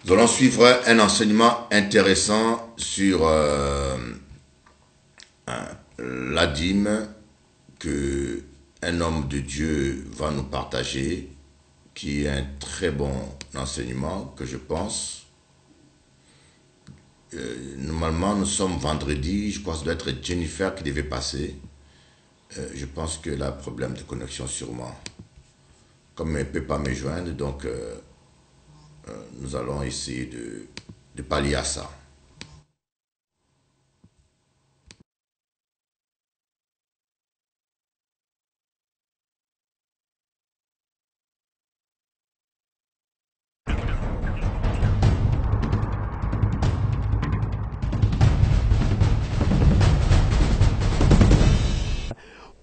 Nous allons suivre un enseignement intéressant sur la dîme que un homme de Dieu va nous partager, qui est un très bon enseignement que je pense. Normalement, nous sommes vendredi, je crois que ça doit être Jennifer qui devait passer. Je pense qu'elle a un problème de connexion sûrement. Comme elle ne peut pas me joindre, donc nous allons essayer de pallier à ça.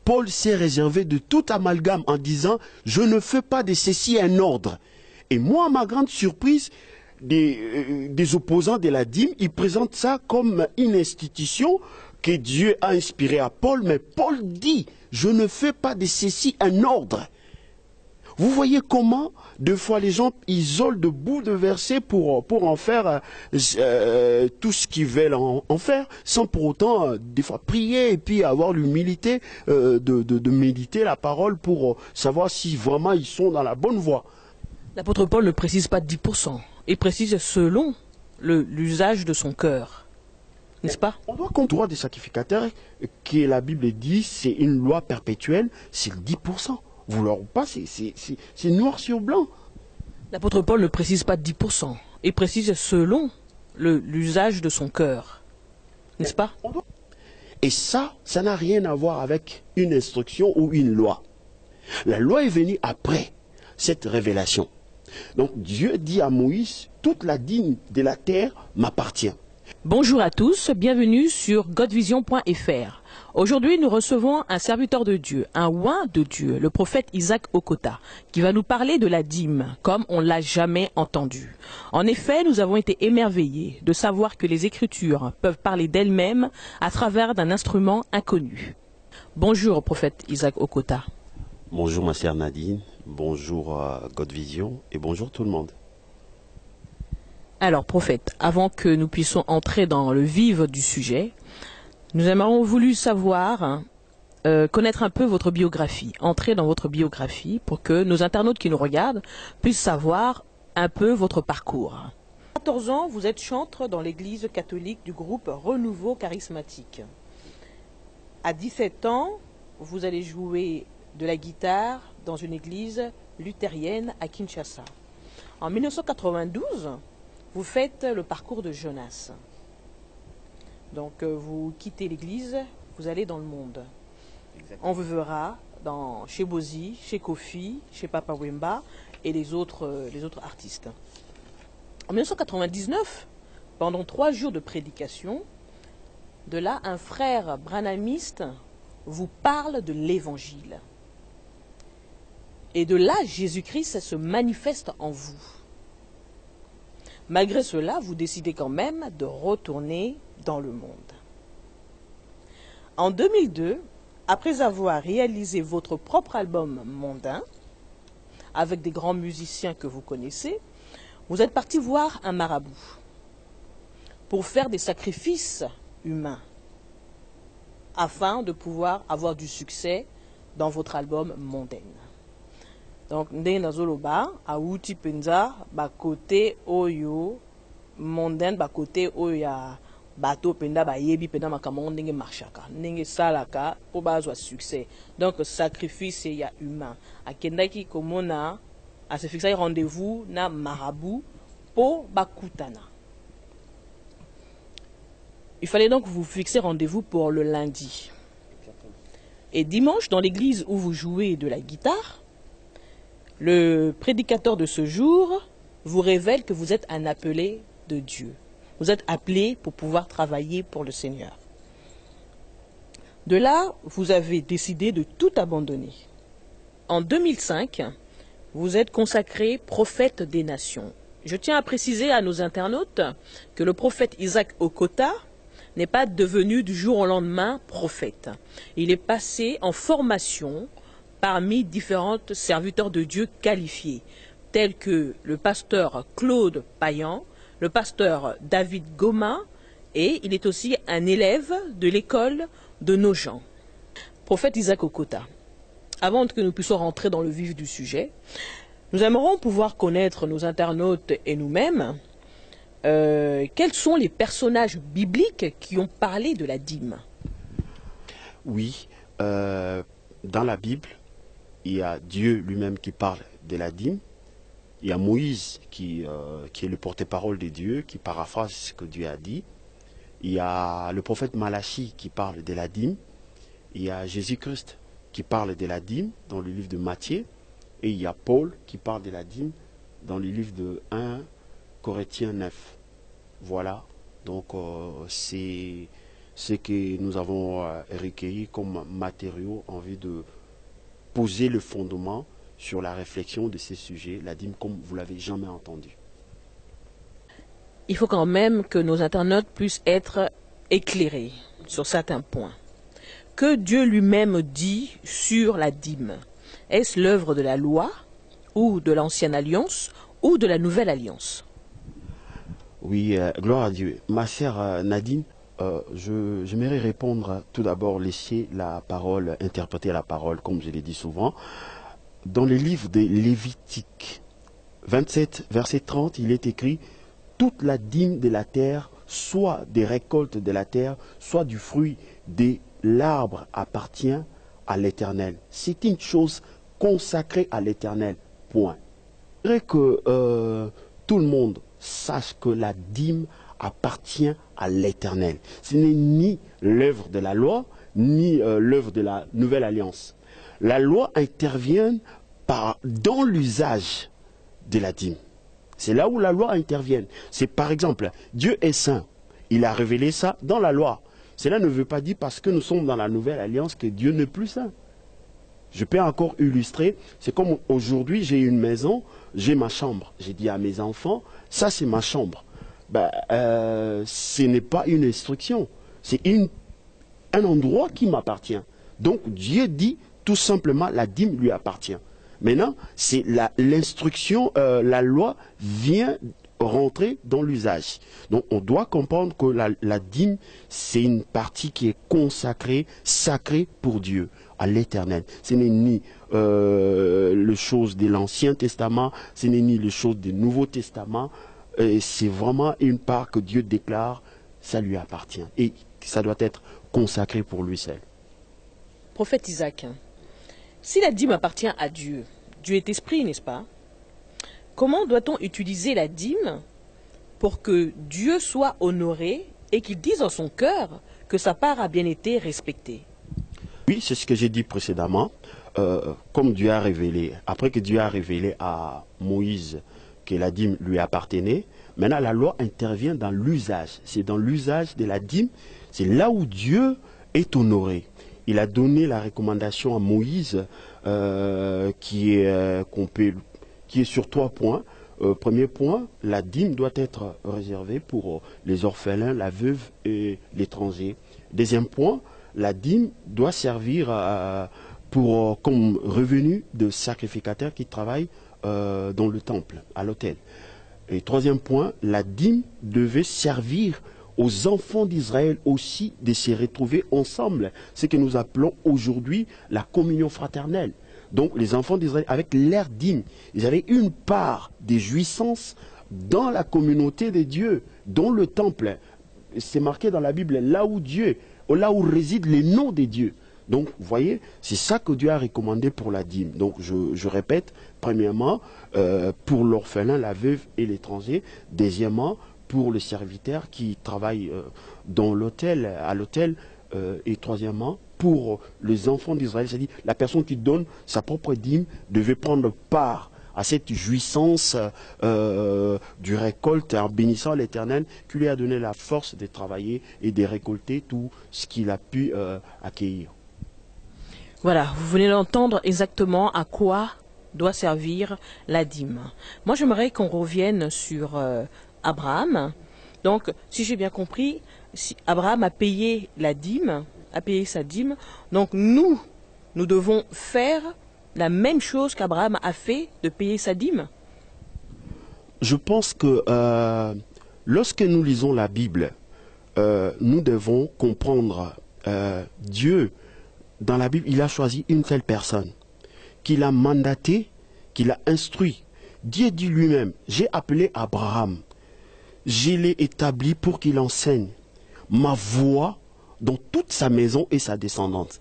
Paul s'est réservé de tout amalgame en disant « Je ne fais pas de ceci un ordre ». Et moi, à ma grande surprise, des opposants de la dîme, ils présentent ça comme une institution que Dieu a inspirée à Paul, mais Paul dit « Je ne fais pas de ceci un ordre ». Vous voyez comment, des fois, les gens isolent de bouts de versets pour en faire tout ce qu'ils veulent en faire, sans pour autant, des fois, prier et puis avoir l'humilité de méditer la parole pour savoir si vraiment ils sont dans la bonne voie. L'apôtre Paul ne précise pas 10%, il précise selon l'usage de son cœur. N'est-ce pas? On doit comprendre le droit des sacrificateurs, que la Bible dit, c'est une loi perpétuelle, c'est le 10%. Vouloir ou pas, c'est noir sur blanc. L'apôtre Paul ne précise pas 10%, il précise selon l'usage de son cœur. N'est-ce pas? Et ça n'a rien à voir avec une instruction ou une loi. La loi est venue après cette révélation. Donc Dieu dit à Moïse, toute la dîme de la terre m'appartient. Bonjour à tous, bienvenue sur godvision.fr. Aujourd'hui, nous recevons un serviteur de Dieu, un oint de Dieu, le prophète Isaac Okota, qui va nous parler de la dîme, comme on ne l'a jamais entendu. En effet, nous avons été émerveillés de savoir que les Écritures peuvent parler d'elles-mêmes à travers d'un instrument inconnu. Bonjour, prophète Isaac Okota. Bonjour, ma chère Nadine, bonjour à Godvision et bonjour tout le monde. Alors, prophète, avant que nous puissions entrer dans le vif du sujet, nous aimerions voulu savoir, connaître un peu votre biographie, entrer dans votre biographie pour que nos internautes qui nous regardent puissent savoir un peu votre parcours. À 14 ans, vous êtes chantre dans l'église catholique du groupe Renouveau Charismatique. À 17 ans, vous allez jouer de la guitare dans une église luthérienne à Kinshasa. En 1992, vous faites le parcours de Jonas. Donc vous quittez l'église, vous allez dans le monde. Exactement. On vous verra chez Bozi, chez Kofi, chez Papa Wemba et les autres artistes. En 1999, pendant 3 jours de prédication, de là, un frère branhamiste vous parle de l'évangile. Et de là, Jésus-Christ se manifeste en vous. Malgré cela, vous décidez quand même de retourner dans le monde. En 2002, après avoir réalisé votre propre album mondain, avec des grands musiciens que vous connaissez, vous êtes parti voir un marabout pour faire des sacrifices humains, afin de pouvoir avoir du succès dans votre album mondain. Donc, ndenge nazoloba, auti penza, côté oyo, mondaine, côté oyo ya bato penda ba yebi penda makamon ndenge marchaka, ndenge salaka, pour bazwa succès. Donc, sacrifice ya humain. Akendaki komona, a se fixer rendez-vous na marabout, pour bakutana. Il fallait donc vous fixer rendez-vous pour le lundi. Et dimanche, dans l'église où vous jouez de la guitare, le prédicateur de ce jour vous révèle que vous êtes un appelé de Dieu. Vous êtes appelé pour pouvoir travailler pour le Seigneur. De là, vous avez décidé de tout abandonner. En 2005, vous êtes consacré prophète des nations. Je tiens à préciser à nos internautes que le prophète Isaac Okota n'est pas devenu du jour au lendemain prophète. Il est passé en formation parmi différents serviteurs de Dieu qualifiés, tels que le pasteur Claude Payan, le pasteur David Goma, et il est aussi un élève de l'école de Nogent. Prophète Isaac Okota, avant que nous puissions rentrer dans le vif du sujet, nous aimerions pouvoir connaître nos internautes et nous-mêmes quels sont les personnages bibliques qui ont parlé de la dîme. Oui, dans la Bible, il y a Dieu lui-même qui parle de la dîme. Il y a Moïse qui est le porte-parole de Dieu, qui paraphrase ce que Dieu a dit. Il y a le prophète Malachie qui parle de la dîme. Il y a Jésus-Christ qui parle de la dîme dans le livre de Matthieu. Et il y a Paul qui parle de la dîme dans le livre de 1 Corinthiens 9. Voilà, donc c'est ce que nous avons recueilli comme matériaux en vue de poser le fondement sur la réflexion de ces sujets, la dîme comme vous l'avez jamais entendu. Il faut quand même que nos internautes puissent être éclairés sur certains points. Que Dieu lui-même dit sur la dîme? Est-ce l'œuvre de la loi, ou de l'ancienne alliance, ou de la nouvelle alliance? Oui, gloire à Dieu. Ma chère Nadine, j'aimerais répondre tout d'abord, laisser la parole, interpréter la parole, comme je l'ai dit souvent. Dans le livre de Lévitique 27, verset 30, il est écrit « Toute la dîme de la terre, soit des récoltes de la terre, soit du fruit de l'arbre appartient à l'Éternel. » C'est une chose consacrée à l'Éternel, point. Je voudrais que tout le monde sache que la dîme appartient à l'Éternel. Ce n'est ni l'œuvre de la loi, ni l'œuvre de la nouvelle alliance. La loi intervient dans l'usage de la dîme. C'est là où la loi intervient. C'est par exemple, Dieu est saint. Il a révélé ça dans la loi. Cela ne veut pas dire parce que nous sommes dans la nouvelle alliance que Dieu n'est plus saint. Je peux encore illustrer, c'est comme aujourd'hui j'ai une maison, j'ai ma chambre. J'ai dit à mes enfants, ça c'est ma chambre. Ce n'est pas une instruction, c'est un endroit qui m'appartient. Donc Dieu dit tout simplement la dîme lui appartient. Maintenant, c'est l'instruction, la loi vient rentrer dans l'usage. Donc on doit comprendre que la dîme, c'est une partie qui est consacrée, sacrée pour Dieu, à l'Éternel. Ce n'est ni les choses de l'Ancien Testament, ce n'est ni les choses du Nouveau Testament. C'est vraiment une part que Dieu déclare, ça lui appartient. Et ça doit être consacré pour lui seul. Prophète Isaac, si la dîme appartient à Dieu, Dieu est esprit, n'est-ce pas? Comment doit-on utiliser la dîme pour que Dieu soit honoré et qu'il dise en son cœur que sa part a bien été respectée? Oui, c'est ce que j'ai dit précédemment. Comme Dieu a révélé, après que Dieu a révélé à Moïse que la dîme lui appartenait, maintenant la loi intervient dans l'usage. C'est dans l'usage de la dîme, c'est là où Dieu est honoré. Il a donné la recommandation à Moïse qui est sur 3 points. Premier point, la dîme doit être réservée pour les orphelins, la veuve et l'étranger. Deuxième point, la dîme doit servir comme revenu de sacrificateurs qui travaillent dans le temple, à l'autel. Et troisième point, la dîme devait servir aux enfants d'Israël aussi de se retrouver ensemble. Ce que nous appelons aujourd'hui la communion fraternelle. Donc les enfants d'Israël, avec leur dîme, ils avaient une part des jouissances dans la communauté de Dieu, dans le temple. C'est marqué dans la Bible, là où réside les noms de Dieu. Donc, vous voyez, c'est ça que Dieu a recommandé pour la dîme. Donc, je répète, premièrement, pour l'orphelin, la veuve et l'étranger. Deuxièmement, pour le serviteur qui travaille dans l'hôtel, à l'hôtel. Et troisièmement, pour les enfants d'Israël, c'est-à-dire la personne qui donne sa propre dîme devait prendre part à cette jouissance du récolte en bénissant l'Éternel qui lui a donné la force de travailler et de récolter tout ce qu'il a pu accueillir. Voilà, vous venez d'entendre exactement à quoi doit servir la dîme. Moi, j'aimerais qu'on revienne sur Abraham. Donc, si j'ai bien compris, si Abraham a payé la dîme, a payé sa dîme, donc nous devons faire la même chose qu'Abraham a fait de payer sa dîme. Je pense que lorsque nous lisons la Bible, nous devons comprendre Dieu, dans la Bible, il a choisi une telle personne, qu'il a mandaté, qu'il a instruit. Dieu dit lui-même, j'ai appelé Abraham, je l'ai établi pour qu'il enseigne ma voix dans toute sa maison et sa descendance.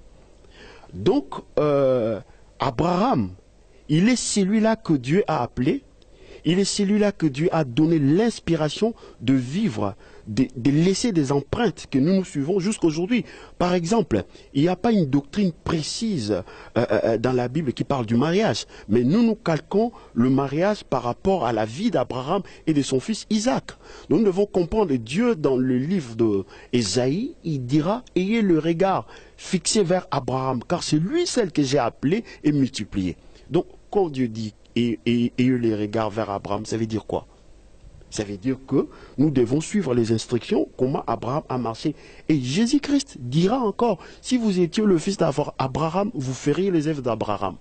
Donc, Abraham, il est celui-là que Dieu a appelé, il est celui-là que Dieu a donné l'inspiration de vivre, de laisser des empreintes que nous nous suivons jusqu'aujourd'hui. Par exemple, il n'y a pas une doctrine précise dans la Bible qui parle du mariage, mais nous calquons le mariage par rapport à la vie d'Abraham et de son fils Isaac. Nous devons comprendre Dieu dans le livre d'Ésaïe, il dira « Ayez le regard fixé vers Abraham, car c'est lui celle que j'ai appelé et multiplié. » Donc, quand Dieu dit et les regards vers Abraham, ça veut dire quoi? Ça veut dire que nous devons suivre les instructions, comment Abraham a marché. Et Jésus-Christ dira encore, si vous étiez le fils d'Abraham, vous feriez les œuvres d'Abraham.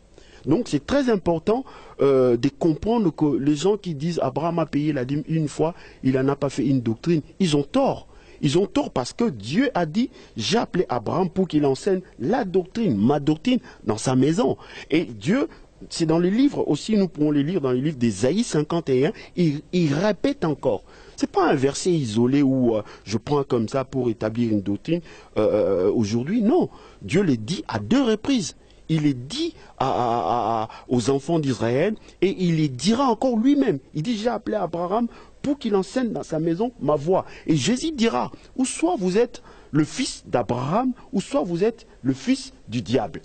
Donc c'est très important de comprendre que les gens qui disent Abraham a payé la dîme une fois, il n'en a pas fait une doctrine, ils ont tort. Ils ont tort parce que Dieu a dit, j'ai appelé Abraham pour qu'il enseigne la doctrine, ma doctrine, dans sa maison. Et Dieu... C'est dans les livres aussi, nous pouvons les lire dans les livres d'Ésaïe 51, il répète encore. Ce n'est pas un verset isolé où je prends comme ça pour établir une doctrine aujourd'hui. Non, Dieu le dit à 2 reprises. Il est dit aux enfants d'Israël et il les dira encore lui-même. Il dit, j'ai appelé Abraham pour qu'il enseigne dans sa maison ma voix. Et Jésus dira, ou soit vous êtes le fils d'Abraham, ou soit vous êtes le fils du diable.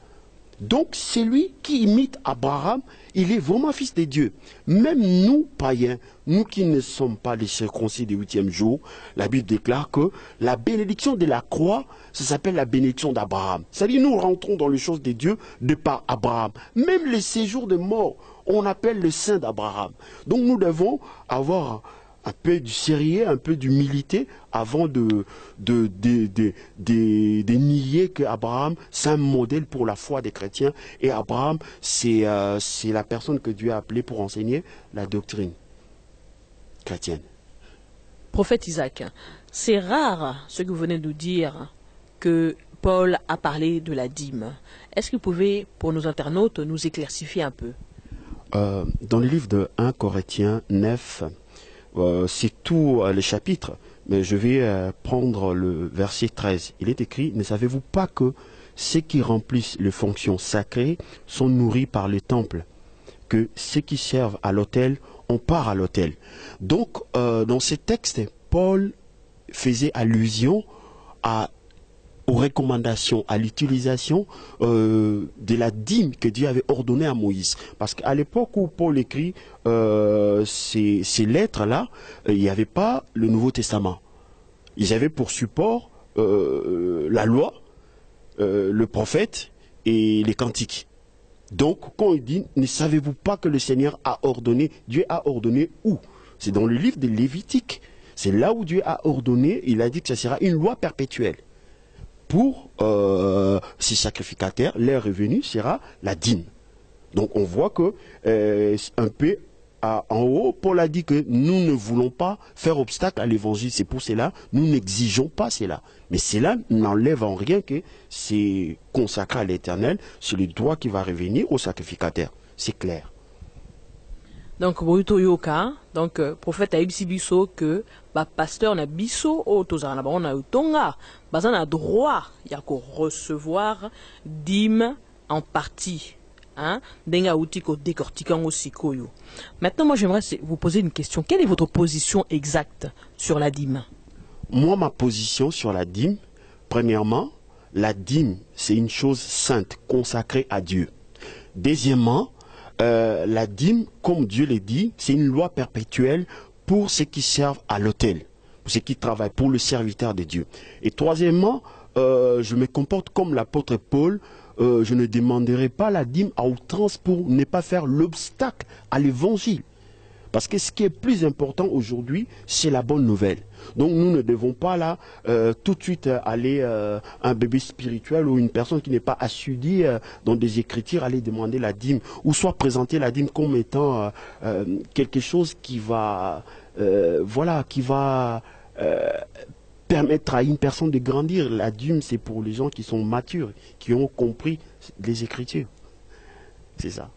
Donc, celui qui imite Abraham, il est vraiment fils de Dieu. Même nous, païens, nous qui ne sommes pas les circoncis du 8e jour, la Bible déclare que la bénédiction de la croix, ça s'appelle la bénédiction d'Abraham. C'est-à-dire, nous rentrons dans les choses de Dieu de par Abraham. Même les séjours de mort, on appelle le sein d'Abraham. Donc, nous devons avoir un peu du sérieux, un peu d'humilité avant de nier qu'Abraham, c'est un modèle pour la foi des chrétiens. Et Abraham, c'est la personne que Dieu a appelée pour enseigner la doctrine chrétienne. Prophète Isaac, c'est rare ce que vous venez de nous dire, que Paul a parlé de la dîme. Est-ce que vous pouvez, pour nos internautes, nous éclaircifier un peu? Dans le livre de 1 Corinthiens 9, c'est tout le chapitre, mais je vais prendre le verset 13. Il est écrit, ne savez-vous pas que ceux qui remplissent les fonctions sacrées sont nourris par le temple, que ceux qui servent à l'autel, on part à l'autel. Donc, dans ces textes, Paul faisait allusion aux recommandations, à l'utilisation de la dîme que Dieu avait ordonnée à Moïse. Parce qu'à l'époque où Paul écrit ces lettres-là, il n'y avait pas le Nouveau Testament. Ils avaient pour support la loi, le prophète et les cantiques. Donc, quand il dit, ne savez-vous pas que le Seigneur a ordonné, Dieu a ordonné où? C'est dans le livre de Lévitique. C'est là où Dieu a ordonné, il a dit que ça sera une loi perpétuelle. Pour ces sacrificataires, leur revenu sera la dîme. Donc on voit que un peu en haut, Paul a dit que nous ne voulons pas faire obstacle à l'évangile. C'est pour cela, nous n'exigeons pas cela. Mais cela n'enlève en rien que c'est consacré à l'Éternel, c'est le droit qui va revenir au sacrificateur. C'est clair. Donc, donc prophète a biso que pasteur na biso o tozana ba on a utonga bazana droit ya ko recevoir dîme en partie. Hein? Maintenant, moi, j'aimerais vous poser une question. Quelle est votre position exacte sur la dîme? Moi, ma position sur la dîme, premièrement, la dîme, c'est une chose sainte, consacrée à Dieu. Deuxièmement, la dîme, comme Dieu l'a dit, c'est une loi perpétuelle pour ceux qui servent à l'autel, pour ceux qui travaillent, pour le serviteur de Dieu. Et troisièmement, je me comporte comme l'apôtre Paul. Je ne demanderai pas la dîme à outrance pour ne pas faire l'obstacle à l'évangile. Parce que ce qui est plus important aujourd'hui, c'est la bonne nouvelle. Donc nous ne devons pas là tout de suite aller un bébé spirituel ou une personne qui n'est pas assidue dans des écritures aller demander la dîme ou soit présenter la dîme comme étant quelque chose qui va voilà, qui va permettre à une personne de grandir. La dîme, c'est pour les gens qui sont matures, qui ont compris les Écritures. C'est ça.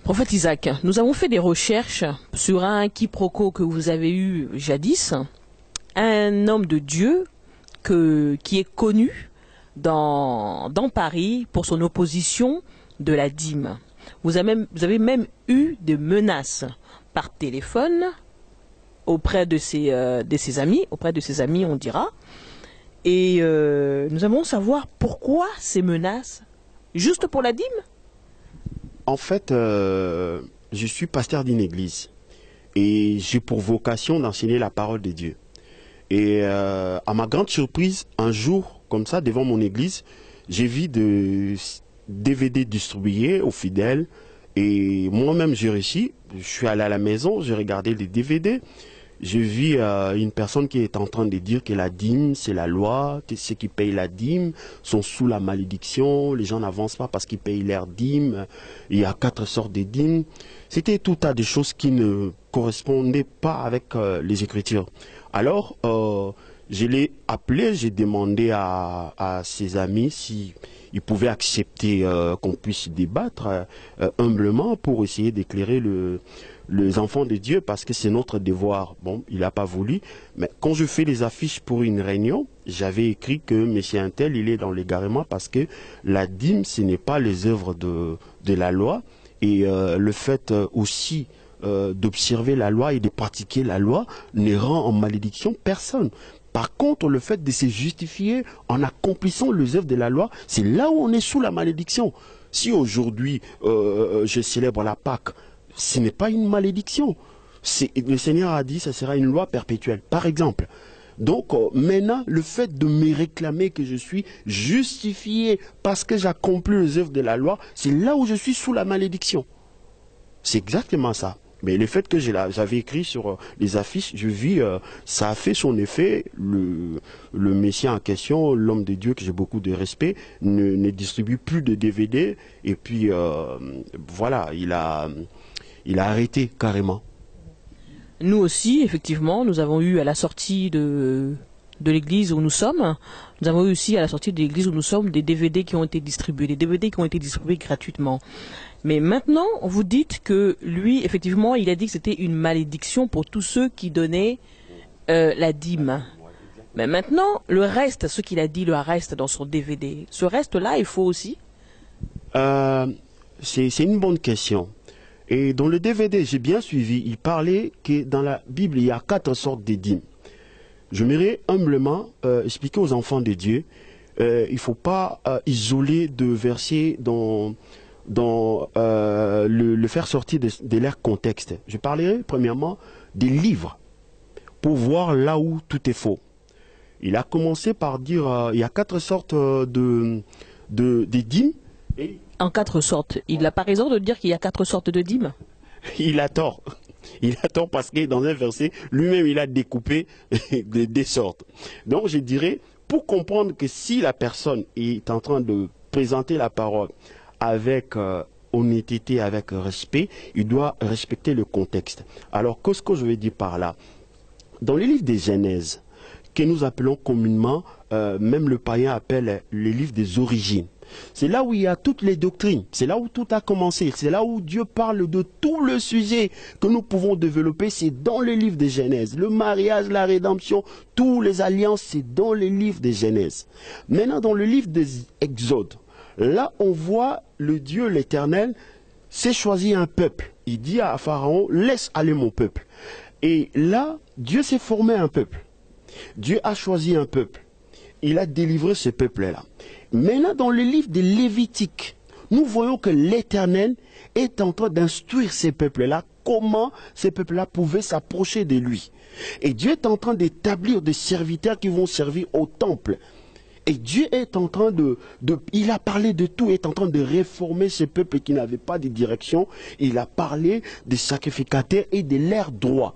Prophète Isaac, nous avons fait des recherches sur un quiproquo que vous avez eu jadis, un homme de Dieu qui est connu dans Paris pour son opposition de la dîme. Vous avez même eu des menaces par téléphone auprès de ses amis, on dira. Et nous aimons savoir pourquoi ces menaces, juste pour la dîme? En fait, je suis pasteur d'une église et j'ai pour vocation d'enseigner la parole de Dieu. Et à ma grande surprise, un jour, comme ça, devant mon église, j'ai vu des DVD distribués aux fidèles. Et moi-même, j'ai réussi. Je suis allé à la maison, j'ai regardé les DVD. J'ai vu une personne qui est en train de dire que la dîme, c'est la loi, que ceux qui payent la dîme sont sous la malédiction, les gens n'avancent pas parce qu'ils payent leur dîme, il y a 4 sortes de dîmes. C'était tout un tas de choses qui ne correspondaient pas avec les Écritures. Alors, je l'ai appelé, j'ai demandé à ses amis si ils pouvaient accepter qu'on puisse débattre humblement pour essayer d'éclairer les enfants de Dieu, parce que c'est notre devoir. Bon, il n'a pas voulu, mais quand je fais les affiches pour une réunion, j'avais écrit que monsieur Untel, il est dans l'égarement parce que la dîme, ce n'est pas les œuvres de la loi, et le fait aussi d'observer la loi et de pratiquer la loi ne rend en malédiction personne. Par contre, le fait de se justifier en accomplissant les œuvres de la loi, c'est là où on est sous la malédiction. Si aujourd'hui, je célèbre la Pâque, ce n'est pas une malédiction. Le Seigneur a dit que ce sera une loi perpétuelle, par exemple. Donc maintenant, le fait de me réclamer que je suis justifié parce que j'accomplis les œuvres de la loi, c'est là où je suis sous la malédiction. C'est exactement ça. Mais le fait que j'avais écrit sur les affiches, je vis, ça a fait son effet. Le Messie en question, l'homme de Dieu que j'ai beaucoup de respect, ne distribue plus de DVD. Et puis, voilà, il a arrêté carrément. Nous aussi, effectivement, nous avons eu à la sortie de l'église où nous sommes, nous avons eu aussi à la sortie de l'église où nous sommes des DVD qui ont été distribués, des DVD qui ont été distribués gratuitement. Mais maintenant, vous dites que lui, effectivement, il a dit que c'était une malédiction pour tous ceux qui donnaient la dîme. Mais maintenant, le reste, ce qu'il a dit, le reste dans son DVD, ce reste-là, il faut aussi? C'est une bonne question. Et dans le DVD, j'ai bien suivi, il parlait que dans la Bible, il y a 4 sortes de dîmes. J'aimerais humblement expliquer aux enfants de Dieu, il ne faut pas isoler de versets dans le faire sortir de leur contexte. Je parlerai premièrement des livres, pour voir là où tout est faux. Il a commencé par dire, il y a 4 sortes de dîmes. Et en 4 sortes. Il n'a pas raison de dire qu'il y a 4 sortes de dîmes? Il a tort. Il a tort parce que dans un verset, lui-même, il a découpé des sortes. Donc, je dirais, pour comprendre que si la personne est en train de présenter la parole avec honnêteté, avec respect, il doit respecter le contexte. Alors, qu'est-ce que je veux dire par là? Dans les livres des Genèse, que nous appelons communément, même le païen appelle les livres des origines, c'est là où il y a toutes les doctrines, c'est là où tout a commencé, c'est là où Dieu parle de tout le sujet que nous pouvons développer, c'est dans les livres des Genèse. Le mariage, la rédemption, toutes les alliances, c'est dans les livres des Genèse. Maintenant, dans le livre des Exodes, là on voit le Dieu, l'Éternel, s'est choisi un peuple. Il dit à Pharaon, laisse aller mon peuple. Et là, Dieu s'est formé un peuple. Dieu a choisi un peuple. Il a délivré ce peuple-là. Maintenant, dans le livre de Lévitique, nous voyons que l'Éternel est en train d'instruire ces peuples-là, comment ces peuples-là pouvaient s'approcher de lui. Et Dieu est en train d'établir des serviteurs qui vont servir au temple. Et Dieu est en train il a parlé de tout, il est en train de réformer ce peuple qui n'avait pas de direction. Il a parlé des sacrificateurs et de leurs droits.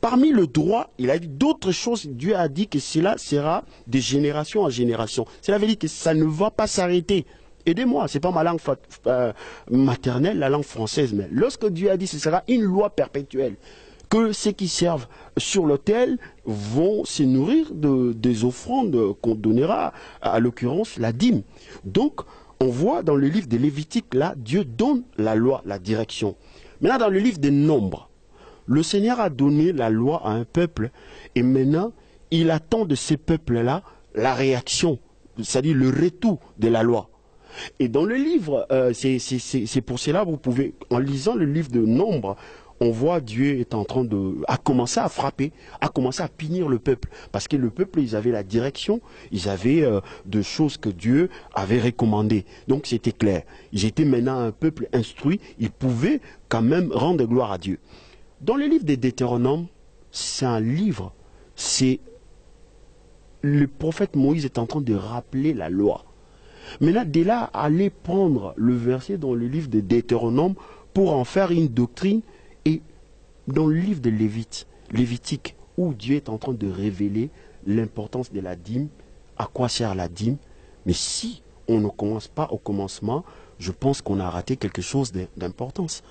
Parmi le droit, il a dit d'autres choses. Dieu a dit que cela sera de génération en génération. Cela veut dire que ça ne va pas s'arrêter. aidez-moi, c'est pas ma langue maternelle, la langue française, mais lorsque Dieu a dit ce sera une loi perpétuelle, que ceux qui servent sur l'autel vont se nourrir des offrandes qu'on donnera, à l'occurrence la dîme. Donc, on voit dans le livre de Lévitique, là, Dieu donne la loi, la direction. Maintenant, dans le livre des Nombres, le Seigneur a donné la loi à un peuple, et maintenant, il attend de ces peuples-là la réaction, c'est-à-dire le retour de la loi. Et dans le livre, c'est pour cela, vous pouvez, en lisant le livre de Nombres, on voit Dieu est en train a commencé à frapper, a commencé à punir le peuple. Parce que le peuple, ils avaient la direction, ils avaient de choses que Dieu avait recommandées. Donc c'était clair. Ils étaient maintenant un peuple instruit, ils pouvaient quand même rendre gloire à Dieu. Dans le livre des Deutéronomes, c'est un livre, c'est le prophète Moïse est en train de rappeler la loi. Maintenant, dès là, allez prendre le verset dans le livre des Deutéronomes pour en faire une doctrine. Et dans le livre de Lévitique, où Dieu est en train de révéler l'importance de la dîme, à quoi sert la dîme, mais si on ne commence pas au commencement, je pense qu'on a raté quelque chose d'importance.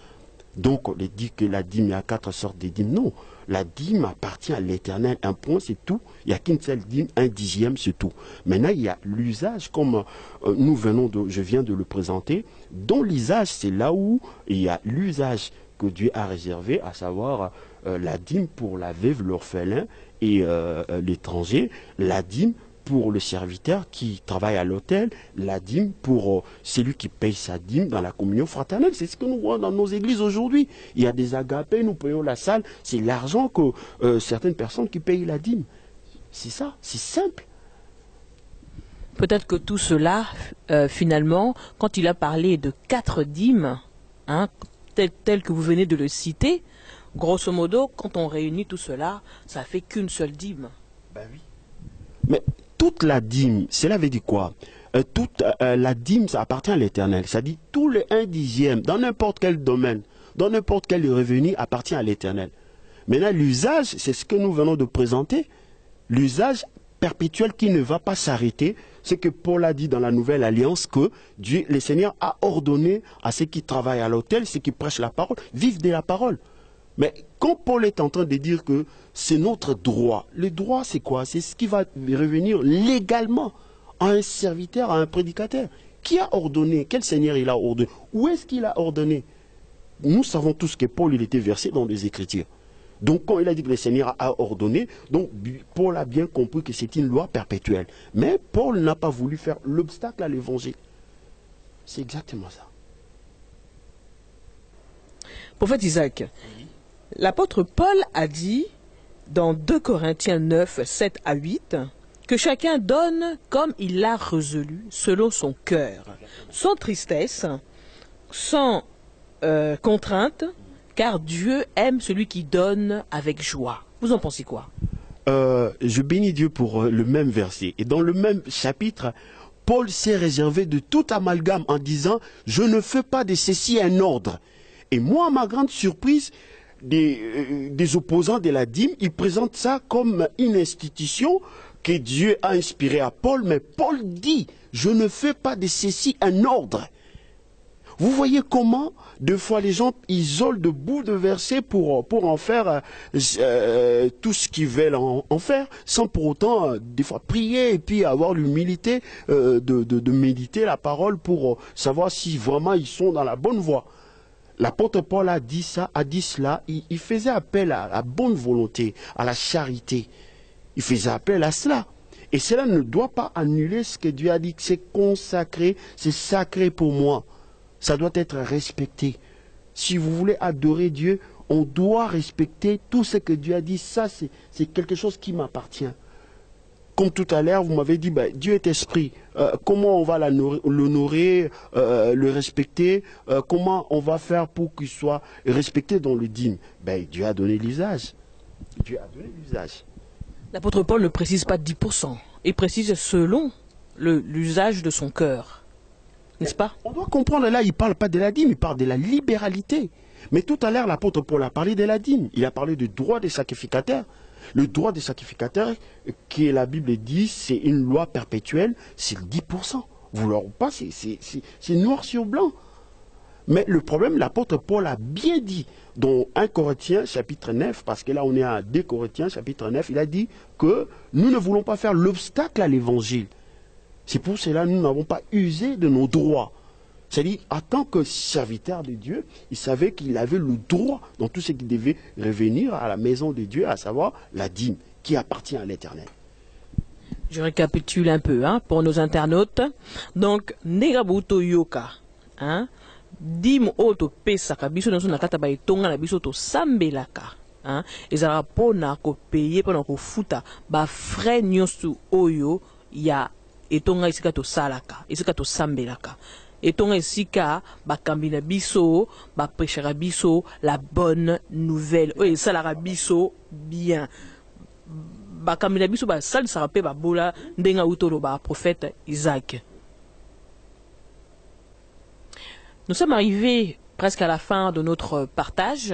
Donc on dit que la dîme, il y a 4 sortes de dîmes. Non, la dîme appartient à l'Éternel. Un point, c'est tout. Il n'y a qu'une seule dîme, 1/10, c'est tout. Maintenant, il y a l'usage, comme je viens de le présenter. Dans l'usage, c'est là où il y a l'usage que Dieu a réservé, à savoir la dîme pour la veuve, l'orphelin et l'étranger, la dîme pour le serviteur qui travaille à l'hôtel, la dîme pour celui qui paye sa dîme dans la communion fraternelle. C'est ce que nous voyons dans nos églises aujourd'hui. Il y a des agapés, nous payons la salle, c'est l'argent que certaines personnes qui payent la dîme. C'est ça, c'est simple. Peut-être que tout cela, finalement, quand il a parlé de 4 dîmes, hein, tel que vous venez de le citer, grosso modo, quand on réunit tout cela, ça fait qu'une seule dîme. Ben oui. Mais toute la dîme, cela veut dire quoi? Toute la dîme, ça appartient à l'Éternel. Ça dit tout le 1/10, dans n'importe quel domaine, dans n'importe quel revenu, appartient à l'Éternel. Maintenant, l'usage, c'est ce que nous venons de présenter. L'usage perpétuel qui ne va pas s'arrêter, c'est que Paul a dit dans la Nouvelle Alliance que Dieu, le Seigneur a ordonné à ceux qui travaillent à l'autel, ceux qui prêchent la parole, vivent de la parole. Mais quand Paul est en train de dire que c'est notre droit, le droit c'est quoi? C'est ce qui va revenir légalement à un serviteur, à un prédicateur. Qui a ordonné? Quel Seigneur il a ordonné? Où est-ce qu'il a ordonné? Nous savons tous que Paul il était versé dans les Écritures. Donc quand il a dit que le Seigneur a ordonné, donc Paul a bien compris que c'est une loi perpétuelle. Mais Paul n'a pas voulu faire l'obstacle à l'évangile. C'est exactement ça. Prophète Isaac, l'apôtre Paul a dit dans 2 Corinthiens 9, 7 à 8, que chacun donne comme il l'a résolu, selon son cœur, sans tristesse, sans contrainte, car Dieu aime celui qui donne avec joie. Vous en pensez quoi? Je bénis Dieu pour le même verset. Et dans le même chapitre, Paul s'est réservé de tout amalgame en disant « Je ne fais pas de ceci un ordre ». Et moi, à ma grande surprise, des opposants de la dîme, ils présentent ça comme une institution que Dieu a inspirée à Paul. Mais Paul dit « Je ne fais pas de ceci un ordre ». Vous voyez comment, des fois, les gens isolent de bouts de versets pour en faire tout ce qu'ils veulent en faire, sans pour autant, des fois, prier et puis avoir l'humilité de méditer la parole pour savoir si vraiment ils sont dans la bonne voie. L'apôtre Paul a dit cela, il faisait appel à la bonne volonté, à la charité. Il faisait appel à cela. Et cela ne doit pas annuler ce que Dieu a dit, que c'est consacré, c'est sacré pour moi. Ça doit être respecté. Si vous voulez adorer Dieu, on doit respecter tout ce que Dieu a dit. Ça, c'est quelque chose qui m'appartient. Comme tout à l'heure, vous m'avez dit, Dieu est esprit. Comment on va l'honorer, le respecter? Comment on va faire pour qu'il soit respecté dans le dîme? Dieu a donné l'usage. Dieu a donné l'usage. L'apôtre Paul ne précise pas 10%. Il précise selon l'usage de son cœur. N'est-ce pas? On doit comprendre, là, il ne parle pas de la dîme, il parle de la libéralité. Mais tout à l'heure, l'apôtre Paul a parlé de la dîme. Il a parlé du droit des sacrificateurs. Le droit des sacrificateurs, qui la Bible dit, c'est une loi perpétuelle, c'est 10%. vouloir ou pas, c'est noir sur blanc. Mais le problème, l'apôtre Paul a bien dit, dans 1 Corinthiens chapitre 9, parce que là on est à 2 Corinthiens chapitre 9, il a dit que nous ne voulons pas faire l'obstacle à l'évangile. C'est pour cela que nous n'avons pas usé de nos droits. C'est-à-dire, en tant que serviteur de Dieu, il savait qu'il avait le droit dans tout ce qui devait revenir à la maison de Dieu, à savoir la dîme, qui appartient à l'Éternel. Je récapitule un peu pour nos internautes. Donc, Negabuto Yoka, dim oto pesaka biso na nakata ba itonga na biso to sambelaka. Ezala pona ko payer pona ko futa ba frais nyosu oyo ya etonga isika to salaka, isika to sambelaka. Etonga esika bakambi na biso, ba prêchera biso la bonne nouvelle. Oyo salara biso bien. Bakambi na biso ba sal sarape ba bola ndenga utolo ba prophète Isaac. Nous sommes arrivés presque à la fin de notre partage.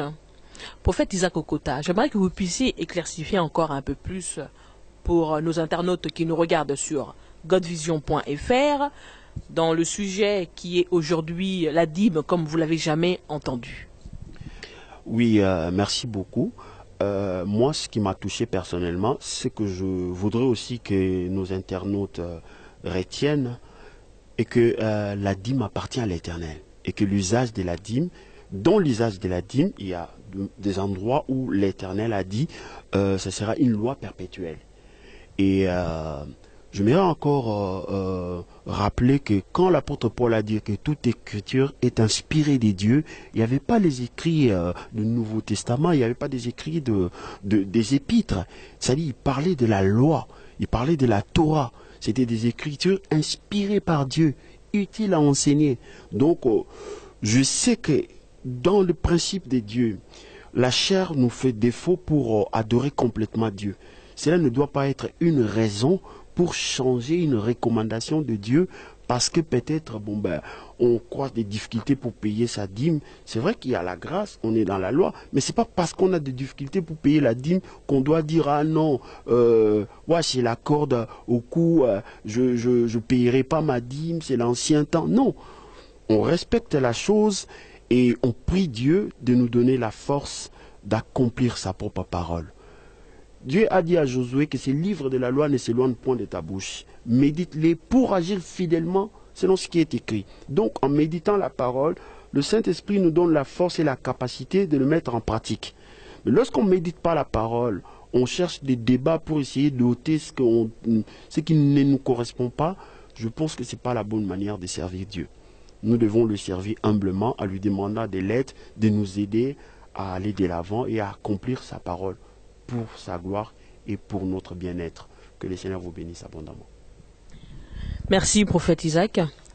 Prophète Isaac Okota, j'aimerais que vous puissiez éclaircifier encore un peu plus pour nos internautes qui nous regardent sur godvision.fr dans le sujet qui est aujourd'hui la dîme comme vous l'avez jamais entendu. Oui, merci beaucoup. Moi, ce qui m'a touché personnellement, c'est que je voudrais aussi que nos internautes retiennent et que la dîme appartient à l'Éternel. Et que l'usage de la dîme, dans l'usage de la dîme, il y a des endroits où l'Éternel a dit ce sera une loi perpétuelle. Et je m'aimerais encore rappeler que quand l'apôtre Paul a dit que toute écriture est inspirée des dieux, il n'y avait pas les écrits du Nouveau Testament, il n'y avait pas des écrits des épîtres. C'est-à-dire, il parlait de la loi, il parlait de la Torah. C'était des écritures inspirées par Dieu, utiles à enseigner. Donc, je sais que dans le principe de Dieu, la chair nous fait défaut pour adorer complètement Dieu. Cela ne doit pas être une raison pour changer une recommandation de Dieu parce que peut-être on croise des difficultés pour payer sa dîme. C'est vrai qu'il y a la grâce, on est dans la loi, mais c'est pas parce qu'on a des difficultés pour payer la dîme qu'on doit dire ah non, j'ai la corde au cou, je payerai pas ma dîme, c'est l'ancien temps. Non, on respecte la chose et on prie Dieu de nous donner la force d'accomplir sa propre parole. Dieu a dit à Josué que ces livres de la loi ne s'éloignent point de ta bouche. Médite-les pour agir fidèlement selon ce qui est écrit. Donc, en méditant la parole, le Saint-Esprit nous donne la force et la capacité de le mettre en pratique. Mais lorsqu'on ne médite pas la parole, on cherche des débats pour essayer d'ôter ce qui ne nous correspond pas, je pense que ce n'est pas la bonne manière de servir Dieu. Nous devons le servir humblement en lui demandant de l'aide, de nous aider à aller de l'avant et à accomplir sa parole pour sa gloire et pour notre bien-être. Que le Seigneur vous bénisse abondamment. Merci, prophète Isaac.